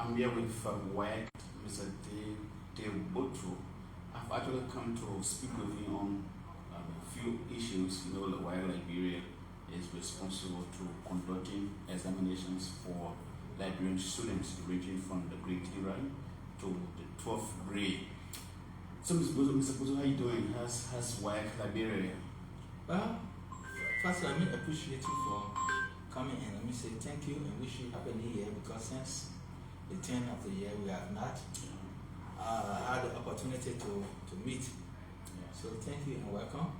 I'm here with WAEC, Mr. Gbotoe. I've actually come to speak with you on a few issues. You know, the WAEC Liberia is responsible to conducting examinations for Liberian students ranging from the grade 3 to the 12th grade. So, Mr. Gbotoe, how are you doing? How's WAEC Liberia? Well, first let me appreciate you for coming and let me say thank you and wish you happy new year, because since the turn of the year we have not had the opportunity to meet. So thank you and welcome.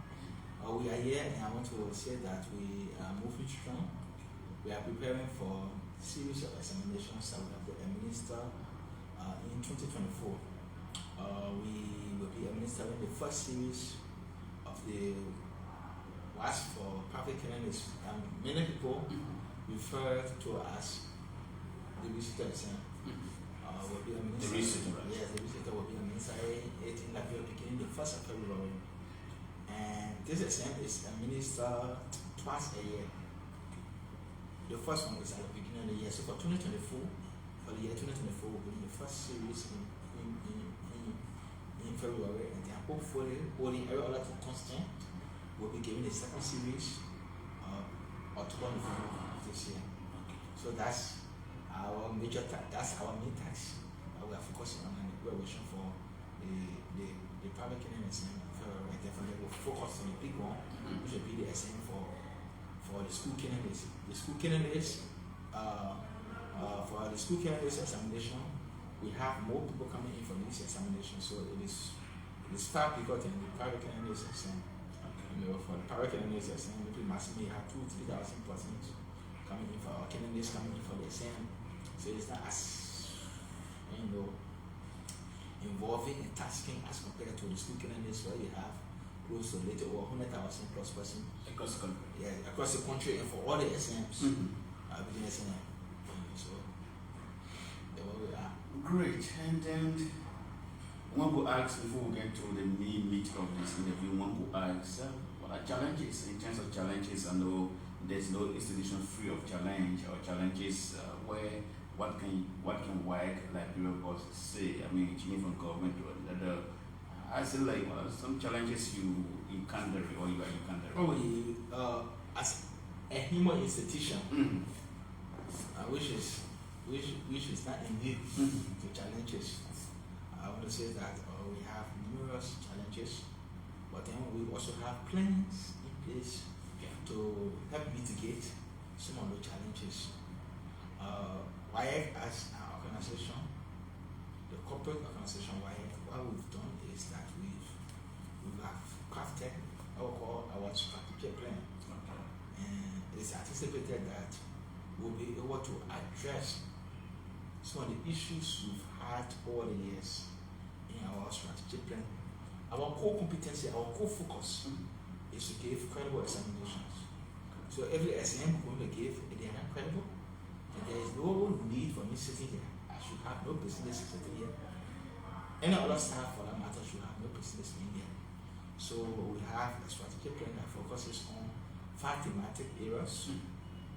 We are here and I want to say that we are moving strong. We are preparing for a series of examinations that we have to administer in 2024. We will be administering the first series of the WASSCE for private candidates. Many people refer to as the visitor exam. Will be administered. Yes, the visitor will be administered in Liberia beginning the 1st of February. And this exam is administered twice a year. The first one is at the beginning of the year. So for 2024, for the year 2024, will be the first series in February, and then hopefully holding every other constant will be given the second series October of this year. So that's our major that's our main task. We are focusing on the preparation for the private candidate exam in February, and definitely we'll focus on the big one, which will be the exam for the school candidates. The school candidates for the school candidates examination, we have more people coming in for this examination, so it is far bigger than the private candidates exam. You know, for the private candidates exam, maybe maximum have 2,000-3,000 persons coming in for our candidates coming in for the exam. So it's not as, you know, involving and tasking as compared to the school candidates where you have close to little over 100,000 plus persons Across the country. Yeah, across the country, and for all the exams within the exam. So that's where we are. Great. And then one will ask, before we get to the main meat of this interview, one will ask, what are challenges? In terms of challenges, I know there's no institution free of challenge or challenges where what can WAEC Liberia say? I mean, changing from government to another. I say like some challenges you encounter or you are encountering. Probably as a human institution, which is not indeed to challenges. I want to say that we have numerous challenges, but then we also have plans in place to help mitigate some of the challenges. WAEC as an organization, the corporate organization WAEC, what we've done is that we have crafted our strategic plan, and it's anticipated that we'll be able to address some of the issues we've had over the years in our strategic plan. Our core competency, our core focus is to give credible examinations. So every exam we're going to give, they are not credible, and there is no need for me sitting here. I should have no business sitting here. Any other staff for that matter should have no business being here. So we have a strategic plan that focuses on 5 thematic areas,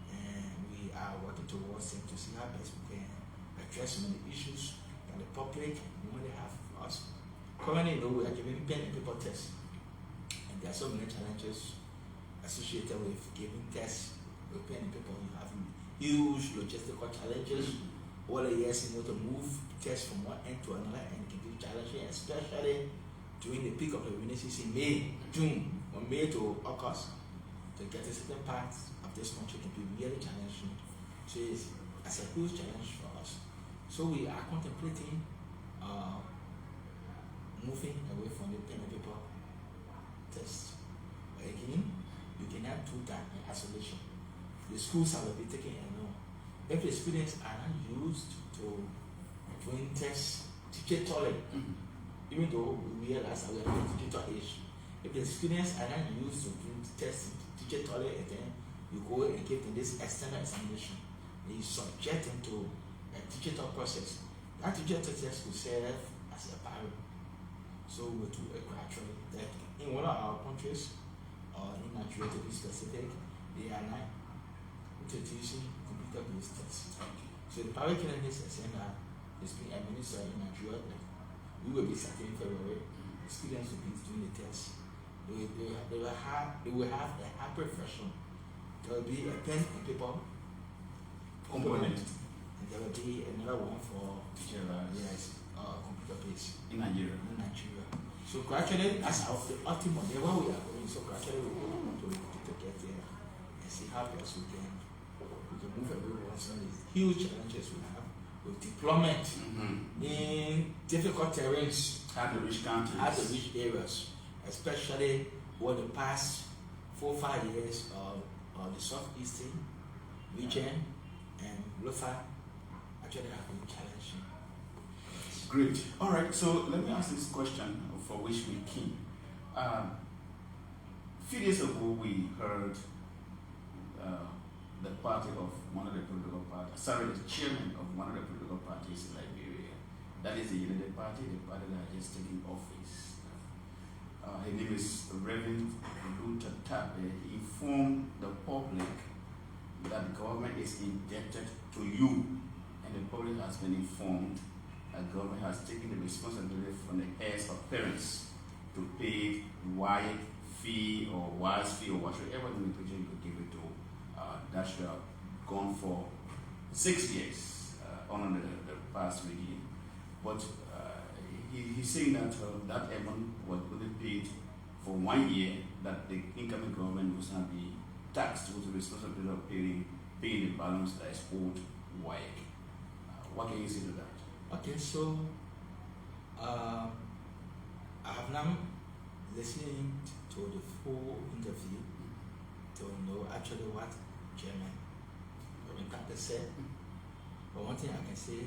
and we are working towards them to see how best we can address some of the issues that the public normally have for us. Currently, we are giving pen and paper tests, and there are so many challenges associated with giving tests with pen and paper. You have huge logistical challenges over the years, to move tests from one end to another, and it can be challenging, especially during the peak of the rainy season, June, from May to August. To get a certain part of this country can be really challenging. So it's a huge challenge for us. So we are contemplating moving away from the pen and paper test. But again, you cannot do that in isolation. The schools have been taking a note. If the students are not used to doing tests digitally, even though we realize that we are in digital age, if the students are not used to doing tests digitally, and then you go and give them this external examination, you subject them to a digital process. That digital test will serve as a barrier. So we do it gradually. Like in one of our countries, in Nigeria to be specific, they are not introducing computer-based tests. So the private candidates are saying that it's being administered in Nigeria. We will be starting in February. Students will be doing the test. They will have a hybrid version. There will be a pen and paper component, and there will be another one for computer based in Nigeria. So gradually, that's the ultimate level we are going. So gradually, we will to get there and see how best we can move everyone. So the huge challenges we have with deployment in difficult terrains, hard to reach countries, hard to reach areas, especially over the past 4 or 5 years of the southeastern region and Lofa actually have been challenging. Great. All right. So let me ask this question for which we came. A few days ago, we heard the party of one of the political parties, the chairman of one of the political parties in Liberia. That is the United Party, the party that has just taken office. His name is Reverend Gbotoe Clarifies. He informed the public that the government is indebted to you, and the public has been informed that the government has taken the responsibility from the heirs of parents to pay WAEC fee or WASSCE fee or whatever limitation you could give it to. That should have gone for 6 years under the past regime. But he's saying that that amount was only paid for 1 year, that the incoming government was not be taxed with the responsibility of paying the balance that is owed WAEC. What can you say to that? Okay, so I have now listened to the full interview to know actually what Chairman Gbotoe said. But one thing I can say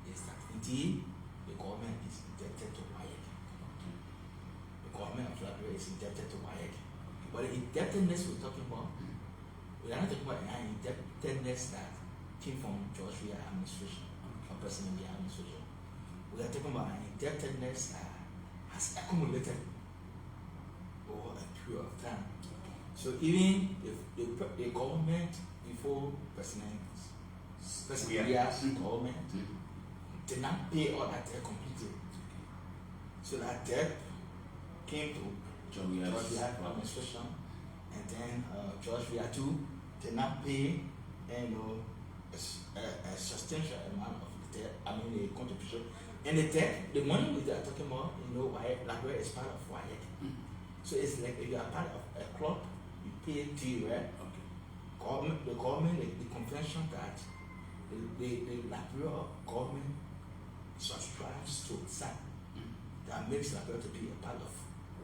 is that indeed the government is indebted to WAEC. The government of Liberia is indebted to WAEC. But the indebtedness we're talking about, we are not talking about an indebtedness that came from George Weah administration or President Weah administration. We are talking about an indebtedness that has accumulated over a period of time. So even if the government before President Weah's government did not pay all that debt completely. So that debt came to George Weah's administration, and then George Weah too did not pay a substantial amount of the debt, the contribution. And the debt, the money we are talking about, Liberia is part of WAEC. So it's like if you are part of a club, you pay due, right? Okay. The government, the convention that the Liberia government subscribes to sign that makes Liberia to be a part of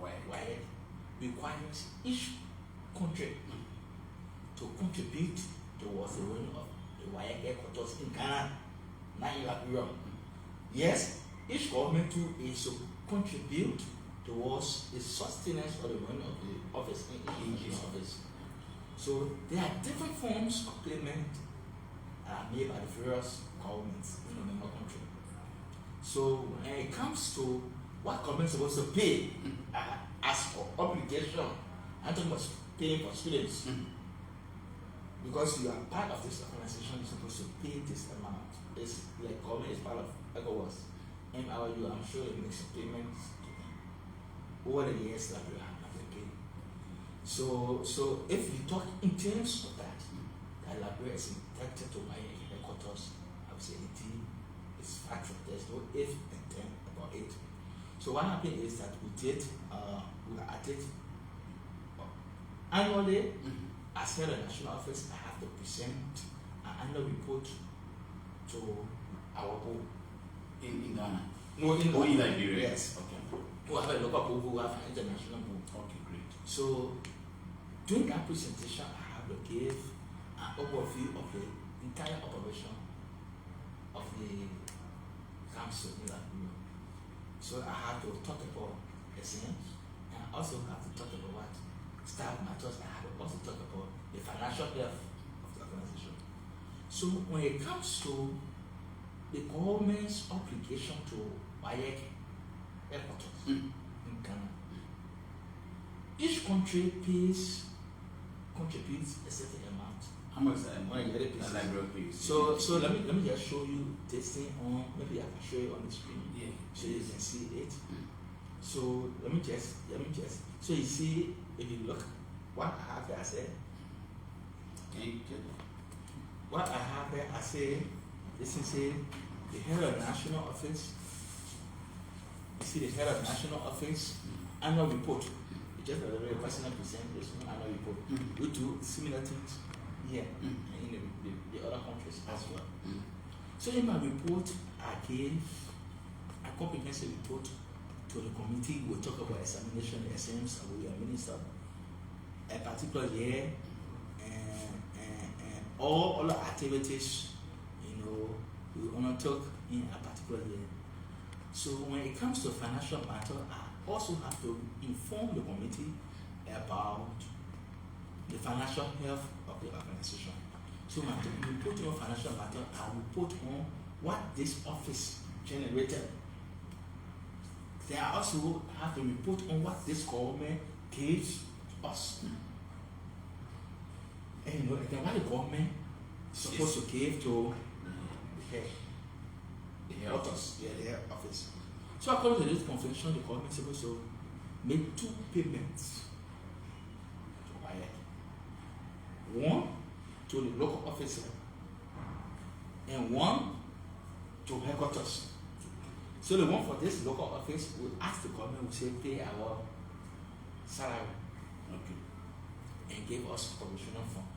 WAEC requires each country to contribute towards the running of the WAEC headquarters in Ghana, not in Liberia. Yes, each government too is to contribute towards the sustenance of the running of the office in each office. So there are different forms of payment made by the various governments in the member country. So when it comes to what government is supposed to pay as for obligation, I'm talking about paying for students. Because you are part of this organization, you're supposed to pay this amount. It's like government is part of WASSCE. MRU, I'm sure it makes payments over the years that we have been paying. So if you talk in terms of that Liberia is indebted to WAEC headquarters, I would say it's factual. There's no if and then about it. So what happened is that we did annually, as head of the national office, I have to present an annual report to our board. In Ghana? No, in Liberia. Yes. Okay. We have a local board, we have an international board. Okay, great. So during that presentation, I have to give an overview of the entire operation of the council in Liberia. So I have to talk about SNs, and I also have to talk about what staff matters. I have to also talk about the financial health of the organization. So when it comes to the government's obligation to WAEC headquarters in Ghana, each country contributes a certain amount How much is that? When you get it, pieces. Library piece. So let me just show you this thing on. Maybe I can show you on the screen. Yeah. So you can see it. So let me just. So you see, if you look, what I have here, I said. What I have here, I say, this is the head of national office. You see the head of national office annual report. It's just a very personal presentation annual report. We do similar things here in the other countries as well. So in my report, I gave a comprehensive report to the committee. We'll talk about examination, exams, and we are minister, a particular year, and all the activities, we undertook in a particular year. So when it comes to financial matter, I also have to inform the committee about the financial health of the organization. So when I report on financial matter, I report on what this office generated. Then I also have to report on what this government gives us. And then what the government is supposed to give to the head. The head office. So according to this convention, the government is supposed to make 2 payments to WAEC. One to the local officer and one to headquarters. So the one for this local office will ask the government, will say, pay our salary, and give us provisional fund.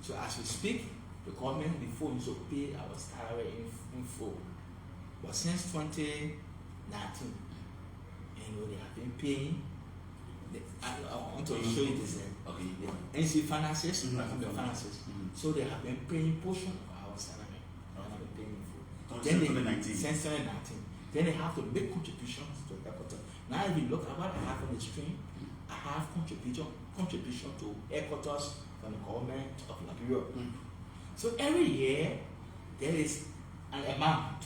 So as we speak, the government before used to pay our salary in full. But since 2019, they have been paying. I want to show you this. The NC finances, finances. So they have been paying portion of our salary. They have been paying in full. Then since 2019. Then they have to make contributions to the headquarters. Now if you look at what I have on the screen, I have contribution to headquarters from the government of Liberia. So every year there is an amount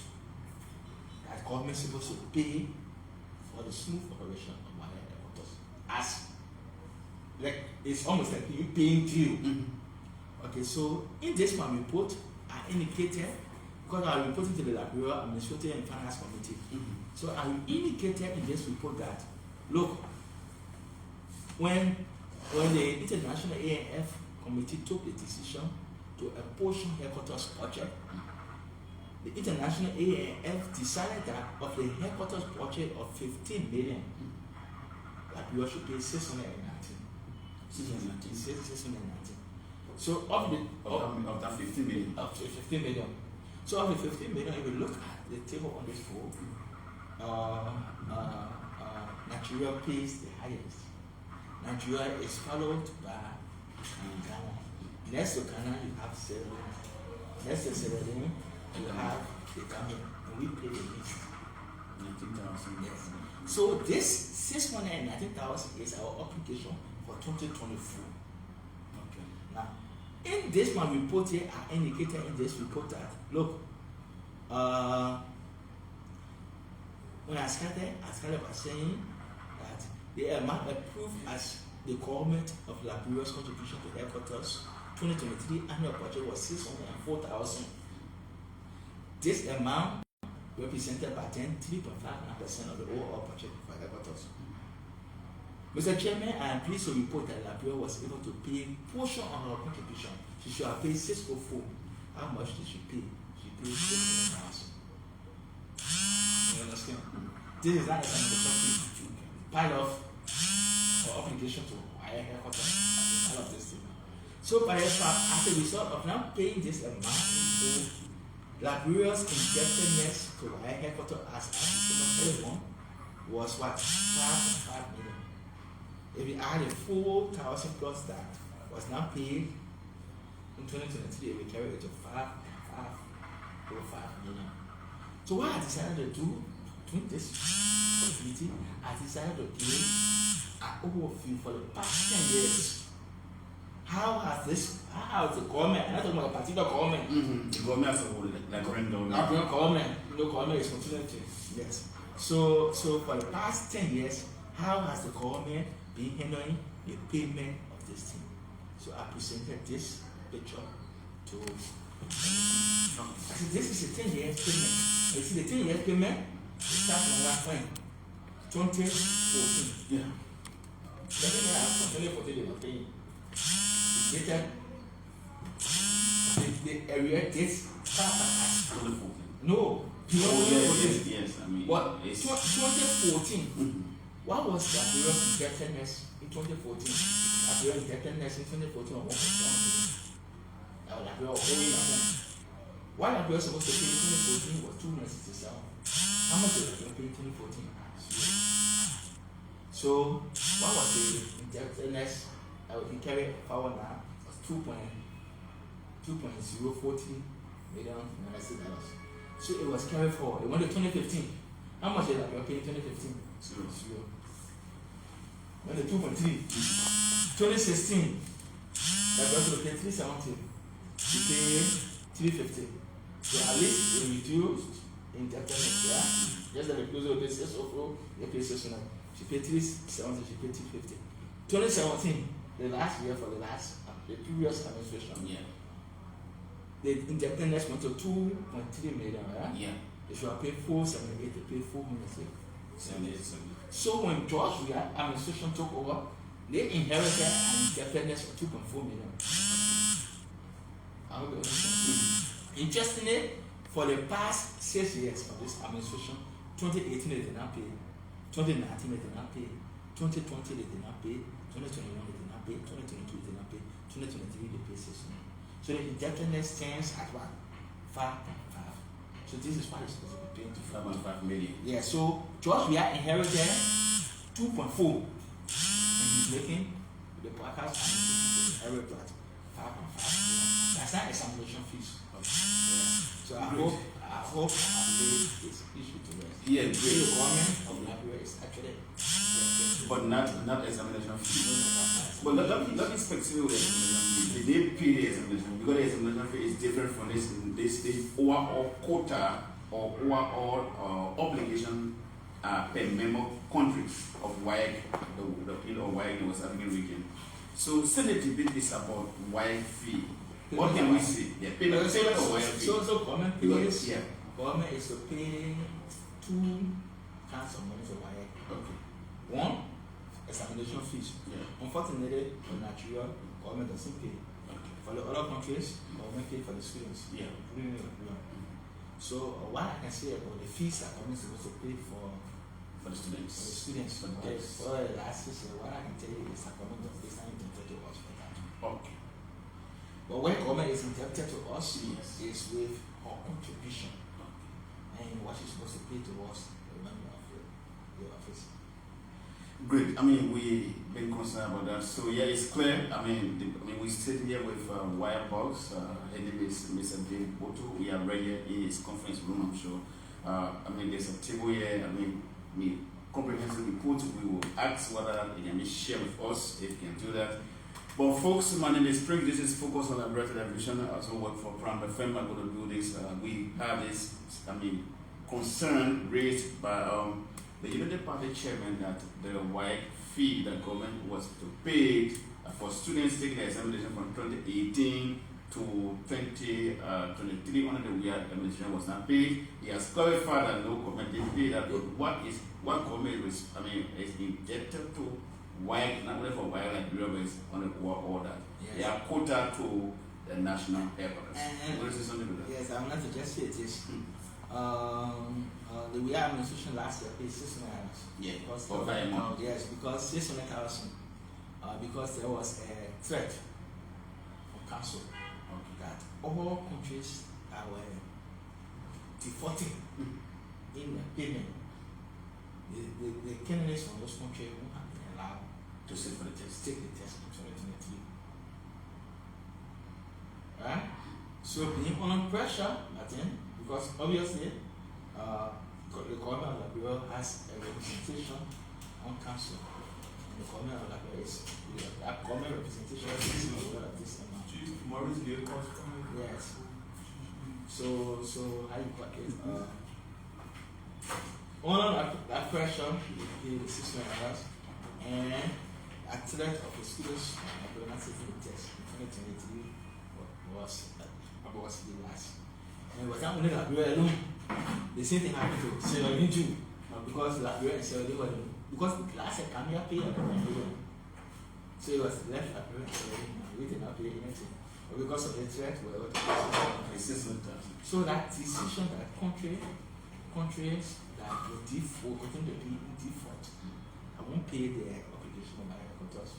that government is supposed to pay for the smooth operation of my headquarters. As like it's almost like you paying due. Okay, so in this one report, I indicated, because I reported to the Liberia Administrative and Finance Committee. So I indicated in this report that, look, when the International ANF Committee took the decision to apportion headquarters budget, the International ANF decided that of the headquarters budget of 15 million, Liberia should pay 619. 619. So of that 15 million. Of 15 million. So of the 15 million, if you look at the table on this board, Nigeria pays the highest. Nigeria is followed by Ghana. Next to Ghana, you have Sierra Leone. Next to Sierra Leone, you have the Gambia, and we pay the least. 19,000. Yes. So this 619,000 is our obligation for 2024. Okay. Now, in this one report here, I indicated in this report that, look, when I started by saying that the amount approved as the government of Liberia's contribution to headquarters 2023 annual budget was 604,000. This amount represented by 3.59% of the overall budget for headquarters. Mr. Chairman, I am pleased to report that Liberia was able to pay a portion of our contribution. She should have paid 604. How much did she pay? She paid 600,000. You understand? This is not a part of our obligation to higher headquarters as part of this thing. So by as a result of now paying this amount, Liberia's indebtedness to higher headquarters as December 31 was what? 5.5 million. If you add a 4,000 plus that was now paid in 2023, we carry it to 5.5 million. So what I decided to do during this committee, I decided to give an overview for the past 10 years. How has the government, I'm not talking about a particular government. The government as a whole, Liberian government. Liberian government, government is continuity. Yes. So for the past 10 years, how has the government been handling the payment of this thing? So I presented this picture to. I said, this is a 10-year payment. You see, the 10-year payment starts from what point? 2014. Yeah. Doesn't matter from 2014 they were paying. The area dates far past. 2014. No, beyond 2014. Yes, I mean. What? It's 2014. What was the period of indebtedness in 2014? The period of indebtedness in 2014 was 1.1 million. That was the period of owing amount. What the period supposed to pay in 2014 was 267. How much did the pay in 2014? So, what was the indebtedness that he carried forward now? Was 2.040 million dollars. So it was carried forward. It went to 2015. How much did you pay in 2015? Zero. Went to 2.3. 2016. That was to pay 370. You pay 350. So at least it reduced indebtedness. Yeah. Just that the closer of this is also you pay 600. She paid 370. She paid 250. 2017. The last year for the previous administration. Yeah. The indebtedness went to 2.3 million, right? Yeah. If you are paying 478, they pay 400. 78. So when George Weah administration took over, they inherited an indebtedness of 2.4 million. I hope you understand. Interestingly, for the past 6 years of this administration, 2018 they did not pay, 2019 they did not pay, 2020 they did not pay, 2021 they did not pay, 2022 they did not pay, 2023 they pay 600. So the indebtedness stands at what? 5.5. So this is what it's supposed to be paying to 5.5 million. Yeah, so George Weah inherited 2.4 and he's making the podcast and inherit that 5.5. That's not examination fees. Okay. Yeah. So I hope I have laid this issue to rest. Yeah, The great. government of Liberia is actually But not examination fee. But let me specify with examination fee. They pay the examination because the examination fee is different from this overall quota or overall obligation per member country of WAEC, the WAEC, the West African region. So Senate debate is about WAEC fee. What can we say? Yeah, payment of WAEC fee. So government pays. Yeah. Government is to pay 2 kinds of money for WAEC. Okay. One, examination fees. Yeah. Unfortunately, for Nigeria, government doesn't pay. Okay. For the other countries, government pay for the students. Yeah. So what I can say about the fees that government is supposed to pay for For the students. For the last year, what I can tell you is that government is not indebted to us for that. Okay. But when government is indebted to us, Yes. is with our contribution Okay. and what is supposed to pay to us, the member of the office. Great. I mean, we've been concerned about that. So yeah, it's clear. I mean, we sit here with Wirebox. Her name is Mr. Gbotoe. We are right here in his conference room, I'm sure. I mean, there's a table here. I mean, comprehensive report. We will ask whether they can share with us if you can do that. But folks, my name is Spring. This is Focus on Liberia Television. I also work for Prime FM. I'm going to do this. We have this, concern raised by the United Party chairman that the WAEC fee that government was to pay for students taking the examination from 2018 to 2023 under the Weah administration was not paid. He has clarified that no government did pay that. But what government is indebted to WAEC, not only for WAEC Liberia, but it's on the order. Yes. They are quota to the national airports. And say something to that? yes, I'm not to just say it is. The Weah administration last year paid 600,000. Yeah, Because for very much. yes, because 600,000. Because there was a threat from council that all countries were defaulting in payment. The candidates from those countries won't have been allowed To sit for the test. take the test in 2023. Right? So being under pressure, because obviously the government of Liberia has a representation on council. And the government of Liberia is that government representation is this amount. Yes. So how you put it? Under that pressure, the system has and a threat of the students not taking the test in 2023 was the last. And it was not only Liberia alone. The same thing happened to Sierra Leone too. Because Liberia and Sierra Leone were alone. Because the class had come here pay and so it was left Liberia and Sierra Leone. We did not pay anything. But because of the threat, we were able to. So that decision that countries that will default, continue to be in default, I won't pay their obligation of my headquarters.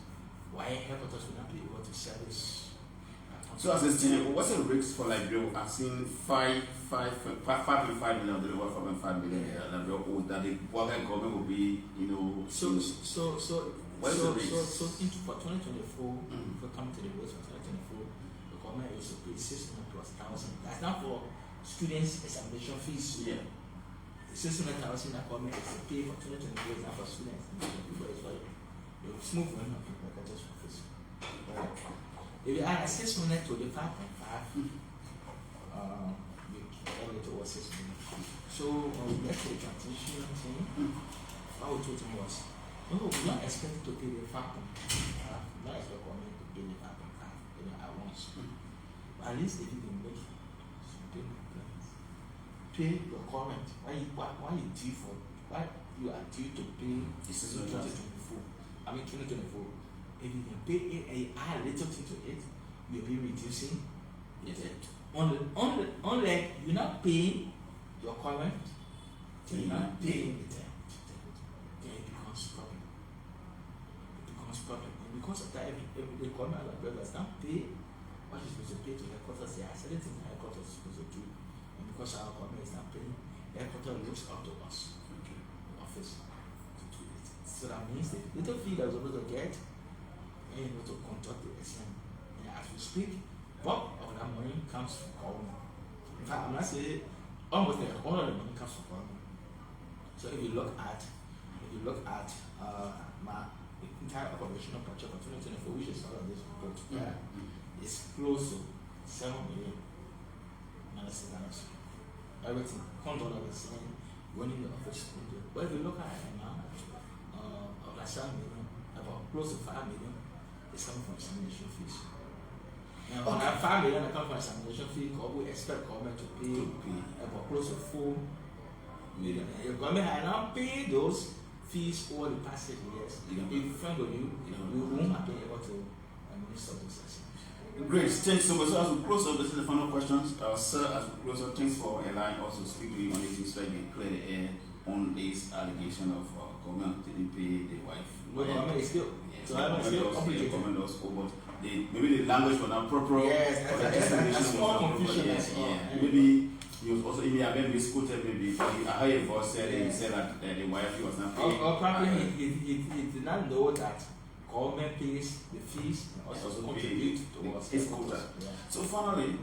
Why headquarters will not be able to service? So as a student, what's the risk for Liberia? I've seen 5.5 million, the over 5.5 million that the Wagga government will be, So what is the risk? So for 2024, if we come to the rates for 2024, the government is to pay 600 plus thousand. That's not for students' examination fees. Yeah. The 600,000 that government is to pay for 2024 is not for students. It's for the smooth running of the headquarters office. If you add 600 to the 5.5, you get it over 6 million. So when we get to the transition thing, what we told him was, no, we're not expecting to pay the 5.5. We're not expecting government to pay the 5.5 at once. But at least if you can make some payment plans, pay your current. Why you due for? Why you are due to pay in 2024? 2024. If you can pay it and you add a little thing to it, you'll be reducing the debt. Only you're not paying your current, you're not paying the debt. Then it becomes problem. And because of that, if the government does not pay what is supposed to pay to headquarters, there are certain things headquarters is supposed to do. And because our government is not paying, headquarters looks up to us, the office, to do it. So that means the little fee that we're supposed to get, and able to conduct the exam. And as we speak, bulk of that money comes from government. In fact, I'm not saying almost all of the money comes from government. So if you look at my entire operational budget for 2024, which is all of this report, it's close to 7 million. Everything, $1 is saying running the office. But if you look at the amount of that 7 million, about close to 5 million. It's coming from examination fees. Now, on that 5 million that comes from examination fee, we expect government to pay about close to 4 million. If government had not paid those fees over the past 6 years, in front of you, we won't have been able to administer those exams. Great, thanks so much. So as we close up, this is the final questions. Sir, as we close up, thanks for allowing us to speak to you on this so you can clear the air on this allegation of government didn't pay the wife. Well, government is still. So I'm still complicated. Maybe the language was not proper. Yes, that's more confusion. Maybe he was also maybe misquoted. Maybe I heard a voice said he said that the wife was not paying. Or probably he did not know that government pays the fees and also contribute towards his quota. So finally,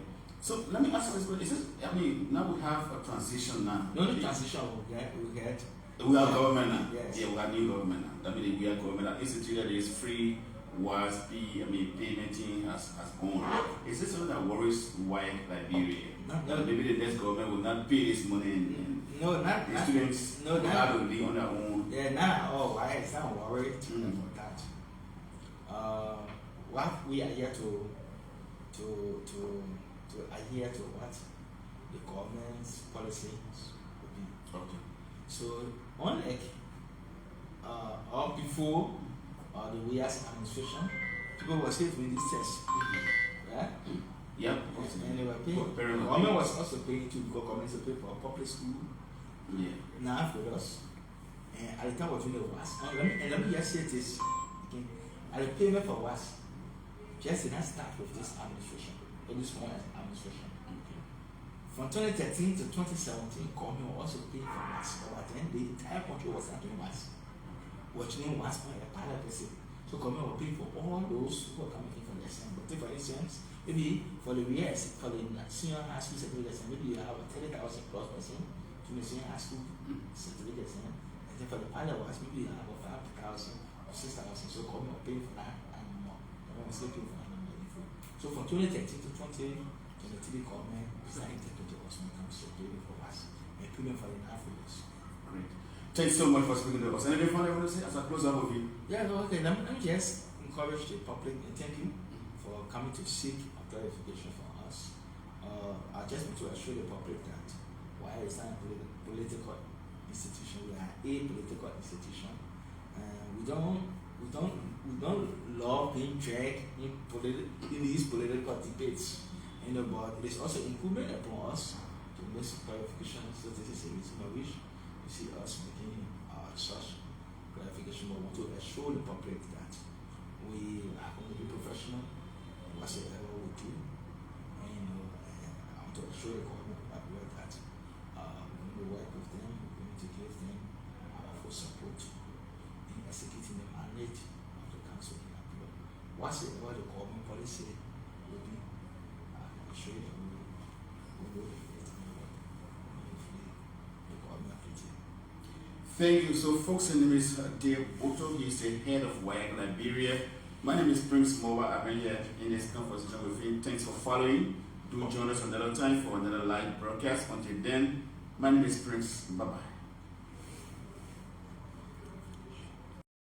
let me ask you this: now we have a transition now. No transition we get. We have government now. Yes. Yeah, we have new government now. That means we have government that instituted is free, WASSCE, paymenting has gone. Is this something that worries WAEC Liberia? That maybe the next government will not pay this money the students will have to live on their own. Yeah, WAEC is not worried about that. What we are here to adhere to what the government's policies will be. Okay. So unlike or before the WASSCE administration, people were still doing this test. Right? Yep. And they were paying. The government was also paying to go government to pay for a public school. Yeah. Now for us. And at the time of doing the WASSCE, let me just say this again. At the payment for WASSCE, just did not start with this administration, or this one administration. From 2013 to 2017, government was also paying for WASSCE. But then the entire country was not doing WASSCE. We're doing WASSCE by a pilot person. So government will pay for all those who are coming in for the exam. But take for instance, maybe for the years, for the senior high school certificate exam, maybe you have a 30,000 plus person to the senior high school certificate exam. And then for the pilot WASSCE, maybe you have a 5,000 or 6,000. So government will pay for that and more. Government will still pay for that and more. So from 2013 to 2023, government decided to do us when it comes to payment for WASSCE and payment for the Africans. Great. Thanks so much for speaking to us. Anything further you want to say as I close up with you? Yeah, okay. Let me just encourage the public and thank you for coming to seek a clarification from us. I just want to assure the public that while it's not a political institution, we are a political institution. We don't love being dragged in these political debates. But it is also incumbent upon us to make some clarifications. So this is a reason I wish you see us making such clarification. But we want to assure the public that we are going to be professional in whatsoever we do. I want to assure the government that we're going to work with them, we're going to give them full support in executing the mandate of the council in Liberia. Whatsoever the government policy will be, I'm sure that we will reflect on the government policy. Thank you. So, folks, my name is Gbotoe. He's the head of WAEC Liberia. My name is Prince Mowa. I've been here in this conversation with him. Thanks for following. Do join us another time for another live broadcast. Until then, my name is Prince. Bye-bye.